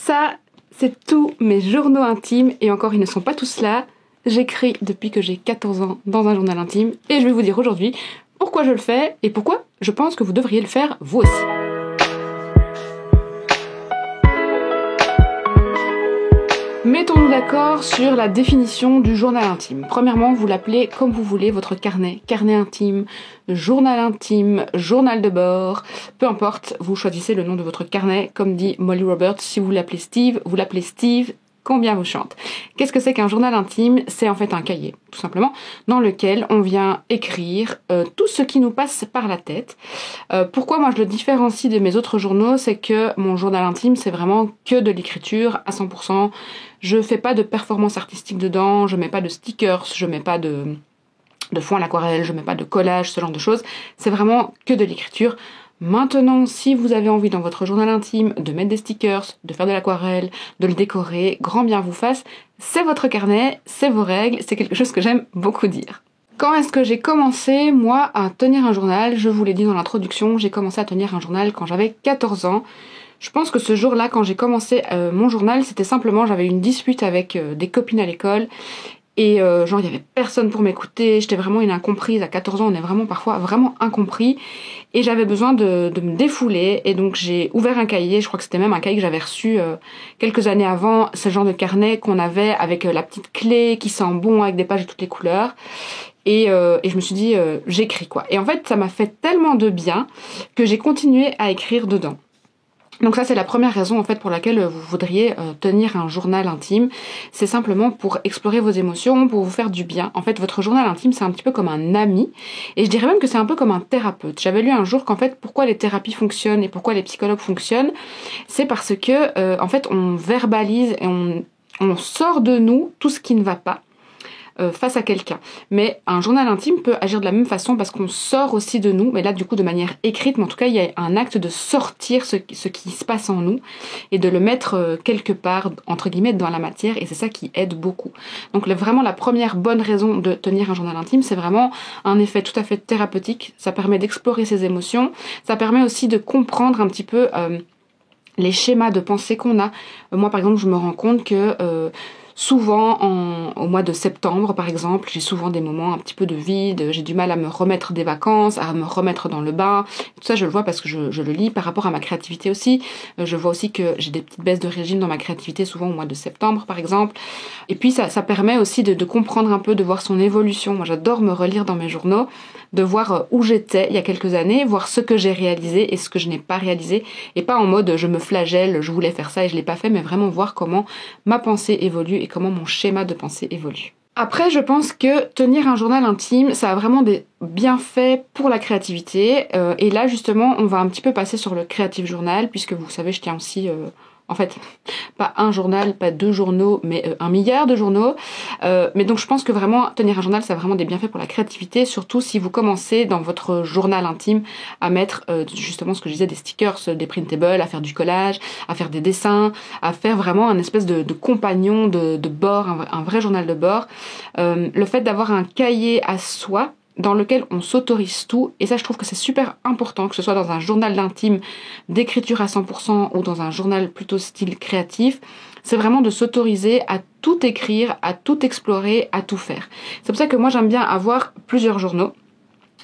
Ça, c'est tous mes journaux intimes et encore ils ne sont pas tous là. J'écris depuis que j'ai 14 ans dans un journal intime et je vais vous dire aujourd'hui pourquoi je le fais et pourquoi je pense que vous devriez le faire vous aussi. Mettons-nous d'accord sur la définition du journal intime. Premièrement, vous l'appelez comme vous voulez, votre carnet. Carnet intime, journal de bord, peu importe, vous choisissez le nom de votre carnet. Comme dit Molly Roberts, si vous l'appelez Steve, combien vous chante. Qu'est-ce que c'est qu'un journal intime ? C'est en fait un cahier, tout simplement, dans lequel on vient écrire tout ce qui nous passe par la tête. Pourquoi moi je le différencie de mes autres journaux ? C'est que mon journal intime, c'est vraiment que de l'écriture à 100%. Je fais pas de performance artistique dedans, je mets pas de stickers, je mets pas de fond à l'aquarelle, je mets pas de collage, ce genre de choses. C'est vraiment que de l'écriture. Maintenant, si vous avez envie dans votre journal intime de mettre des stickers, de faire de l'aquarelle, de le décorer, grand bien vous fasse, c'est votre carnet, c'est vos règles, c'est quelque chose que j'aime beaucoup dire. Quand est-ce que j'ai commencé, moi, à tenir un journal ? Je vous l'ai dit dans l'introduction, j'ai commencé à tenir un journal quand j'avais 14 ans. Je pense que ce jour-là, quand j'ai commencé mon journal, c'était simplement, j'avais une dispute avec des copines à l'école. Et genre, il y avait personne pour m'écouter, j'étais vraiment une incomprise. À 14 ans, on est vraiment parfois vraiment incompris. Et j'avais besoin de me défouler. Et donc, j'ai ouvert un cahier. Je crois que c'était même un cahier que j'avais reçu quelques années avant. C'est le genre de carnet qu'on avait avec la petite clé qui sent bon, avec des pages de toutes les couleurs. Et je me suis dit, j'écris quoi. Et en fait, ça m'a fait tellement de bien que j'ai continué à écrire dedans. Donc ça, c'est la première raison en fait pour laquelle vous voudriez tenir un journal intime. C'est simplement pour explorer vos émotions, pour vous faire du bien. En fait, votre journal intime, c'est un petit peu comme un ami. Et je dirais même que c'est un peu comme un thérapeute. J'avais lu un jour qu'en fait, pourquoi les thérapies fonctionnent et pourquoi les psychologues fonctionnent, c'est parce que en fait, on verbalise et on sort de nous tout ce qui ne va pas. Face à quelqu'un. Mais un journal intime peut agir de la même façon parce qu'on sort aussi de nous, mais là du coup de manière écrite, mais en tout cas il y a un acte de sortir ce qui se passe en nous et de le mettre quelque part, entre guillemets, dans la matière, et c'est ça qui aide beaucoup. Donc vraiment la première bonne raison de tenir un journal intime, c'est vraiment un effet tout à fait thérapeutique. Ça permet d'explorer ses émotions, ça permet aussi de comprendre un petit peu les schémas de pensée qu'on a. Moi par exemple, je me rends compte que souvent, au mois de septembre, par exemple, j'ai souvent des moments un petit peu de vide, j'ai du mal à me remettre des vacances, à me remettre dans le bain. Tout ça, je le vois parce que je le lis par rapport à ma créativité aussi. Je vois aussi que j'ai des petites baisses de régime dans ma créativité, souvent au mois de septembre, par exemple. Et puis, ça permet aussi de comprendre un peu, de voir son évolution. Moi, j'adore me relire dans mes journaux, de voir où j'étais il y a quelques années, voir ce que j'ai réalisé et ce que je n'ai pas réalisé. Et pas en mode, je me flagelle, je voulais faire ça et je l'ai pas fait, mais vraiment voir comment ma pensée évolue et comment mon schéma de pensée évolue. Après, je pense que tenir un journal intime, ça a vraiment des bienfaits pour la créativité. Et là, justement, on va un petit peu passer sur le Creative Journal, puisque vous savez, je tiens aussi... En fait, pas un journal, pas 2 journaux, mais 1 milliard de journaux. Mais donc je pense que vraiment, tenir un journal, ça a vraiment des bienfaits pour la créativité, surtout si vous commencez dans votre journal intime à mettre justement ce que je disais, des stickers, des printables, à faire du collage, à faire des dessins, à faire vraiment un espèce de compagnon de bord, un vrai journal de bord. Le fait d'avoir un cahier à soi, dans lequel on s'autorise tout, et ça je trouve que c'est super important, que ce soit dans un journal d'intime d'écriture à 100% ou dans un journal plutôt style créatif, c'est vraiment de s'autoriser à tout écrire, à tout explorer, à tout faire. C'est pour ça que moi j'aime bien avoir plusieurs journaux.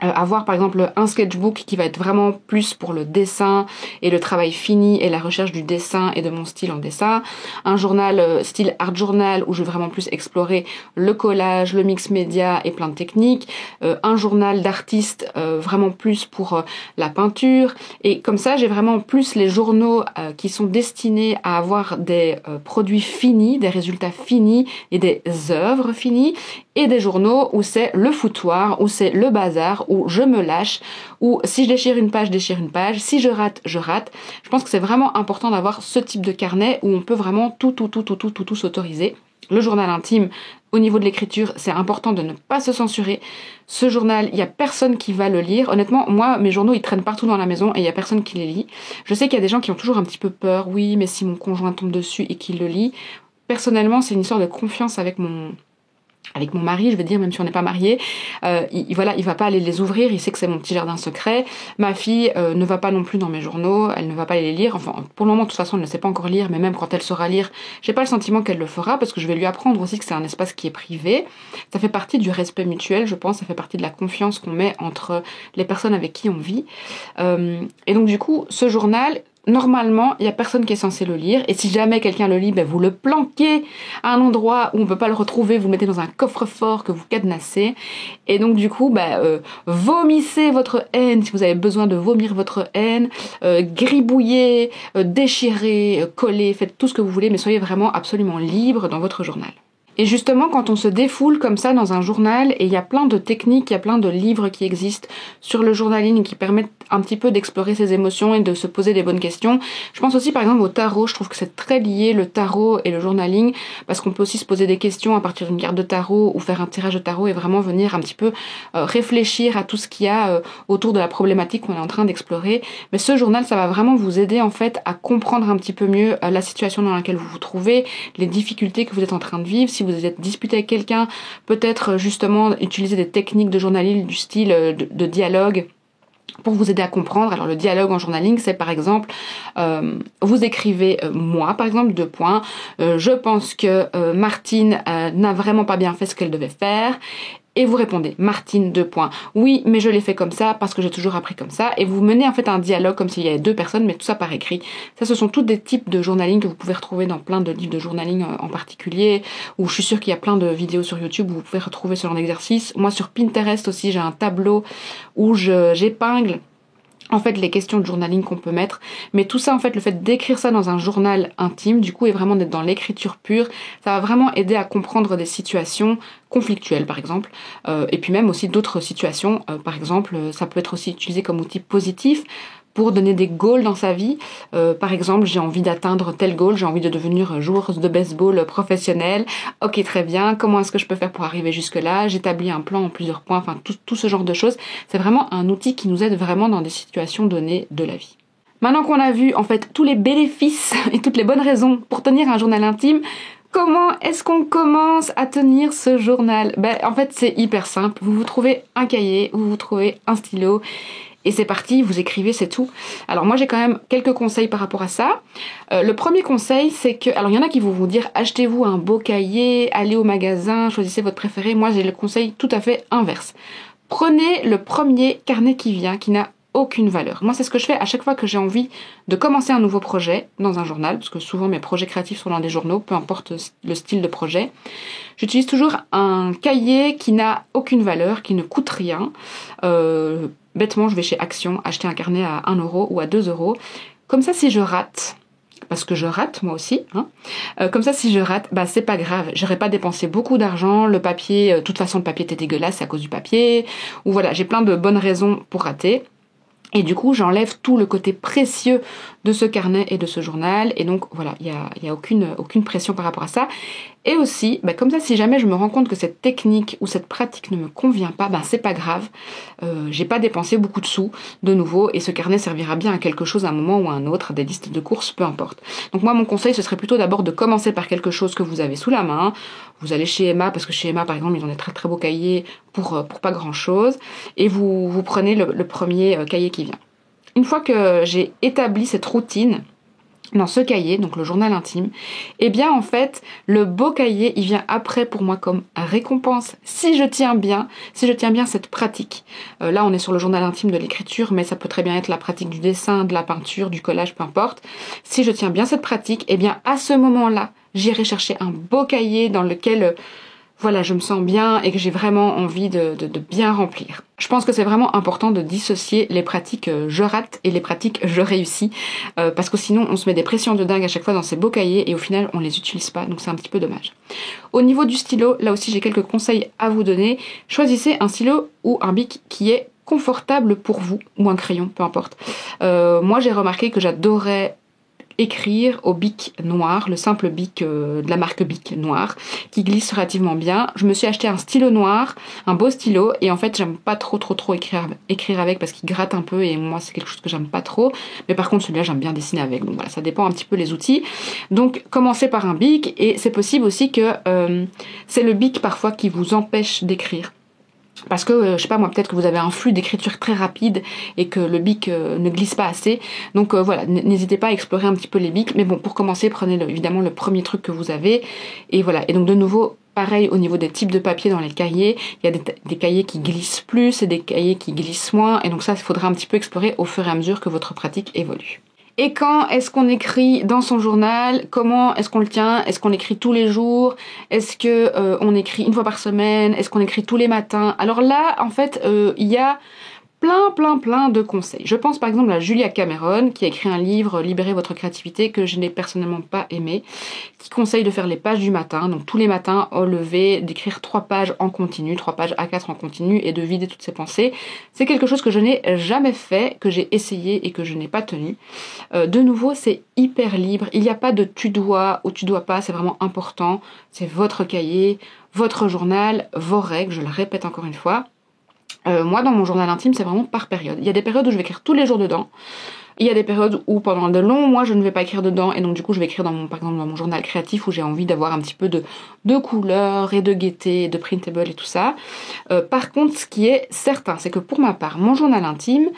Avoir par exemple un sketchbook qui va être vraiment plus pour le dessin et le travail fini et la recherche du dessin et de mon style en dessin, un journal style art journal où je vais vraiment plus explorer le collage, le mix média et plein de techniques, un journal d'artiste vraiment plus pour la peinture, et comme ça j'ai vraiment plus les journaux qui sont destinés à avoir des produits finis, des résultats finis et des œuvres finies, et des journaux où c'est le foutoir, où c'est le bazar, où je me lâche, où si je déchire une page, si je rate, je rate. Je pense que c'est vraiment important d'avoir ce type de carnet où on peut vraiment tout s'autoriser. Le journal intime, au niveau de l'écriture, c'est important de ne pas se censurer. Ce journal, il y a personne qui va le lire. Honnêtement, moi, mes journaux, ils traînent partout dans la maison et il y a personne qui les lit. Je sais qu'il y a des gens qui ont toujours un petit peu peur. Oui, mais si mon conjoint tombe dessus et qu'il le lit. Personnellement, c'est une histoire de confiance avec mon avec mon mari, je veux dire, même si on n'est pas mariés, voilà, il va pas aller les ouvrir, il sait que c'est mon petit jardin secret. Ma fille ne va pas non plus dans mes journaux, elle ne va pas les lire. Enfin, pour le moment, de toute façon, elle ne sait pas encore lire, mais même quand elle saura lire, j'ai pas le sentiment qu'elle le fera, parce que je vais lui apprendre aussi que c'est un espace qui est privé. Ça fait partie du respect mutuel, je pense, ça fait partie de la confiance qu'on met entre les personnes avec qui on vit. Et donc, du coup, ce journal, normalement, il n'y a personne qui est censé le lire. Et si jamais quelqu'un le lit, ben vous le planquez à un endroit où on ne peut pas le retrouver, vous le mettez dans un coffre-fort que vous cadenassez. Et donc du coup, vomissez votre haine si vous avez besoin de vomir votre haine, gribouillez, déchirez, collez, faites tout ce que vous voulez, mais soyez vraiment absolument libre dans votre journal. Et justement, quand on se défoule comme ça dans un journal, et il y a plein de techniques, il y a plein de livres qui existent sur le journaling qui permettent un petit peu d'explorer ses émotions et de se poser des bonnes questions. Je pense aussi par exemple au tarot, je trouve que c'est très lié le tarot et le journaling, parce qu'on peut aussi se poser des questions à partir d'une carte de tarot ou faire un tirage de tarot et vraiment venir un petit peu réfléchir à tout ce qu'il y a autour de la problématique qu'on est en train d'explorer. Mais ce journal, ça va vraiment vous aider en fait à comprendre un petit peu mieux la situation dans laquelle vous vous trouvez, les difficultés que vous êtes en train de vivre. Si vous êtes disputé avec quelqu'un, peut-être justement utiliser des techniques de journaling du style de dialogue pour vous aider à comprendre. Alors le dialogue en journaling, c'est par exemple, vous écrivez moi, par exemple, 2 points, je pense que Martine n'a vraiment pas bien fait ce qu'elle devait faire. Et vous répondez, Martine, 2 points. Oui, mais je l'ai fait comme ça parce que j'ai toujours appris comme ça. Et vous menez en fait un dialogue comme s'il y avait 2 personnes, mais tout ça par écrit. Ça, ce sont tous des types de journaling que vous pouvez retrouver dans plein de livres de journaling en particulier. Ou je suis sûre qu'il y a plein de vidéos sur YouTube où vous pouvez retrouver ce genre d'exercice. Moi, sur Pinterest aussi, j'ai un tableau où j'épingle en fait les questions de journaling qu'on peut mettre, mais tout ça en fait, le fait d'écrire ça dans un journal intime, du coup, est vraiment d'être dans l'écriture pure, ça va vraiment aider à comprendre des situations conflictuelles par exemple, et puis même aussi d'autres situations, par exemple, ça peut être aussi utilisé comme outil positif pour donner des goals dans sa vie. Par exemple, j'ai envie d'atteindre tel goal, j'ai envie de devenir joueuse de baseball professionnelle. Ok, très bien, comment est-ce que je peux faire pour arriver jusque-là? J'établis un plan en plusieurs points, enfin tout ce genre de choses. C'est vraiment un outil qui nous aide vraiment dans des situations données de la vie. Maintenant qu'on a vu en fait tous les bénéfices et toutes les bonnes raisons pour tenir un journal intime, comment est-ce qu'on commence à tenir ce journal? En fait, c'est hyper simple. Vous vous trouvez un cahier, vous vous trouvez un stylo, et c'est parti, vous écrivez, c'est tout. Alors moi j'ai quand même quelques conseils par rapport à ça. Le premier conseil, c'est que, alors il y en a qui vont vous dire achetez-vous un beau cahier, allez au magasin, choisissez votre préféré. Moi j'ai le conseil tout à fait inverse. Prenez le premier carnet qui vient, qui n'a aucune valeur. Moi c'est ce que je fais à chaque fois que j'ai envie de commencer un nouveau projet dans un journal, parce que souvent mes projets créatifs sont dans des journaux, peu importe le style de projet. J'utilise toujours un cahier qui n'a aucune valeur, qui ne coûte rien. Bêtement, je vais chez Action acheter un carnet à 1 euro ou à 2 euros. Comme ça, si je rate, parce que je rate moi aussi, comme ça, si je rate, c'est pas grave. J'aurais pas dépensé beaucoup d'argent. Le papier, de toute façon, le papier était dégueulasse, c'est à cause du papier. Ou voilà, j'ai plein de bonnes raisons pour rater. Et du coup, j'enlève tout le côté précieux de ce carnet et de ce journal. Et donc, voilà, il y a aucune pression par rapport à ça. Et aussi, comme ça, si jamais je me rends compte que cette technique ou cette pratique ne me convient pas, c'est pas grave. J'ai pas dépensé beaucoup de sous, de nouveau, et ce carnet servira bien à quelque chose à un moment ou à un autre, à des listes de courses, peu importe. Donc moi, mon conseil, ce serait plutôt d'abord de commencer par quelque chose que vous avez sous la main. Vous allez chez Emma, parce que chez Emma, par exemple, ils ont des très très beaux cahiers pour pas grand chose. Et vous prenez le premier cahier qui vient. Une fois que j'ai établi cette routine dans ce cahier, donc le journal intime, en fait, le beau cahier, il vient après pour moi comme récompense, si je tiens bien cette pratique. Là, on est sur le journal intime de l'écriture, mais ça peut très bien être la pratique du dessin, de la peinture, du collage, peu importe. Si je tiens bien cette pratique, à ce moment-là, j'irai chercher un beau cahier dans lequel je me sens bien et que j'ai vraiment envie de bien remplir. Je pense que c'est vraiment important de dissocier les pratiques je rate et les pratiques je réussis, parce que sinon on se met des pressions de dingue à chaque fois dans ces beaux cahiers et au final on les utilise pas, donc c'est un petit peu dommage. Au niveau du stylo, là aussi j'ai quelques conseils à vous donner. Choisissez un stylo ou un bic qui est confortable pour vous, ou un crayon, peu importe. Moi j'ai remarqué que j'adorais écrire au bic noir, le simple bic de la marque Bic noir, qui glisse relativement bien. Je me suis acheté un stylo noir, un beau stylo, et en fait j'aime pas trop écrire avec parce qu'il gratte un peu et moi c'est quelque chose que j'aime pas trop. Mais par contre celui-là j'aime bien dessiner avec, donc voilà, ça dépend un petit peu les outils. Donc commencez par un bic, et c'est possible aussi que c'est le bic parfois qui vous empêche d'écrire. Parce que, je sais pas moi, peut-être que vous avez un flux d'écriture très rapide et que le bic ne glisse pas assez. Donc voilà, n'hésitez pas à explorer un petit peu les bics. Mais bon, pour commencer, prenez évidemment le premier truc que vous avez. Et voilà, et donc de nouveau, pareil au niveau des types de papier dans les cahiers. Il y a des cahiers qui glissent plus et des cahiers qui glissent moins. Et donc ça, il faudra un petit peu explorer au fur et à mesure que votre pratique évolue. Et quand est-ce qu'on écrit dans son journal? Comment est-ce qu'on le tient? Est-ce qu'on écrit tous les jours? Est-ce que on écrit une fois par semaine? Est-ce qu'on écrit tous les matins? Alors là, en fait, il y a plein de conseils. Je pense par exemple à Julia Cameron qui a écrit un livre Libérez votre créativité que je n'ai personnellement pas aimé, qui conseille de faire les pages du matin, donc tous les matins au lever, d'écrire 3 pages en continu, 3 pages A4 en continu et de vider toutes ses pensées. C'est quelque chose que je n'ai jamais fait, que j'ai essayé et que je n'ai pas tenu. De nouveau, c'est hyper libre, il n'y a pas de tu dois ou tu dois pas, c'est vraiment important, c'est votre cahier, votre journal, vos règles, je le répète encore une fois. Moi, dans mon journal intime, c'est vraiment par période. Il y a des périodes où je vais écrire tous les jours dedans. Il y a des périodes où pendant de longs mois, je ne vais pas écrire dedans. Et donc, du coup, je vais écrire par exemple, dans mon journal créatif où j'ai envie d'avoir un petit peu de couleurs et de gaieté, de printable et tout ça. Par contre, ce qui est certain, c'est que pour ma part, mon journal intime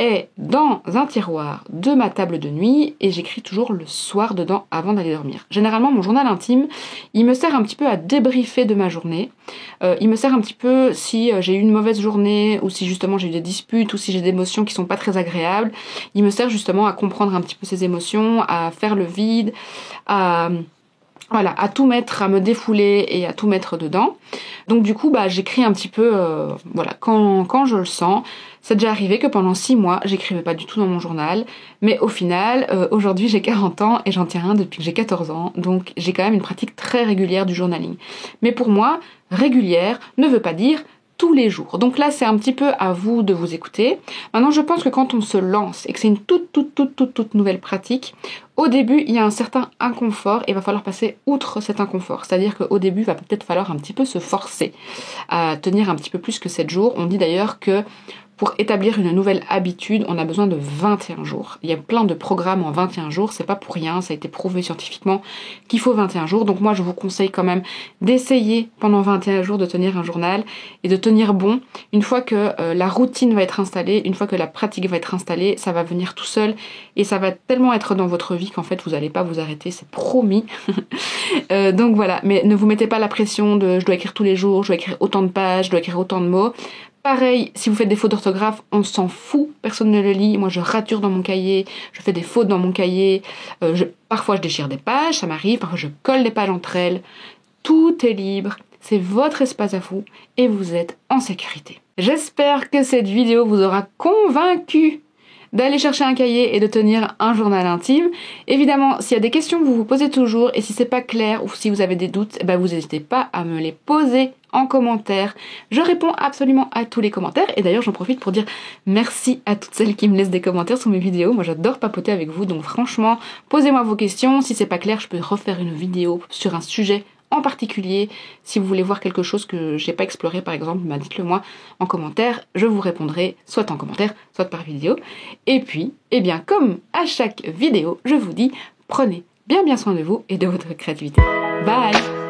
est dans un tiroir de ma table de nuit et j'écris toujours le soir dedans avant d'aller dormir. Généralement, mon journal intime, il me sert un petit peu à débriefer de ma journée. Il me sert un petit peu si j'ai eu une mauvaise journée ou si justement j'ai eu des disputes ou si j'ai des émotions qui sont pas très agréables. Il me sert justement à comprendre un petit peu ces émotions, à faire le vide, à tout mettre, à me défouler et à tout mettre dedans. Donc du coup, j'écris un petit peu, quand je le sens. C'est déjà arrivé que pendant 6 mois, j'écrivais pas du tout dans mon journal, mais au final, aujourd'hui j'ai 40 ans et j'en tiens un depuis que j'ai 14 ans, donc j'ai quand même une pratique très régulière du journaling. Mais pour moi, régulière ne veut pas dire tous les jours. Donc là, c'est un petit peu à vous de vous écouter. Maintenant, je pense que quand on se lance et que c'est une toute nouvelle pratique, au début, il y a un certain inconfort et il va falloir passer outre cet inconfort. C'est-à-dire qu'au début, il va peut-être falloir un petit peu se forcer à tenir un petit peu plus que 7 jours. On dit d'ailleurs que pour établir une nouvelle habitude, on a besoin de 21 jours. Il y a plein de programmes en 21 jours, c'est pas pour rien, ça a été prouvé scientifiquement qu'il faut 21 jours. Donc moi, je vous conseille quand même d'essayer pendant 21 jours de tenir un journal et de tenir bon. Une fois que la routine va être installée, une fois que la pratique va être installée, ça va venir tout seul et ça va tellement être dans votre vie qu'en fait, vous n'allez pas vous arrêter, c'est promis. Donc voilà, mais ne vous mettez pas la pression de je dois écrire tous les jours, je dois écrire autant de pages, je dois écrire autant de mots. Pareil, si vous faites des fautes d'orthographe, on s'en fout, personne ne le lit. Moi, je rature dans mon cahier, je fais des fautes dans mon cahier. Parfois, je déchire des pages, ça m'arrive. Parfois, je colle des pages entre elles. Tout est libre, c'est votre espace à vous et vous êtes en sécurité. J'espère que cette vidéo vous aura convaincu d'aller chercher un cahier et de tenir un journal intime. Évidemment, s'il y a des questions que vous vous posez toujours et si c'est pas clair ou si vous avez des doutes, vous n'hésitez pas à me les poser en commentaire. Je réponds absolument à tous les commentaires et d'ailleurs j'en profite pour dire merci à toutes celles qui me laissent des commentaires sur mes vidéos. Moi j'adore papoter avec vous, donc franchement, posez-moi vos questions. Si c'est pas clair, je peux refaire une vidéo sur un sujet en particulier. Si vous voulez voir quelque chose que j'ai pas exploré par exemple, dites-le moi en commentaire, je vous répondrai soit en commentaire, soit par vidéo. Et puis, comme à chaque vidéo, je vous dis, prenez bien soin de vous et de votre créativité. Bye!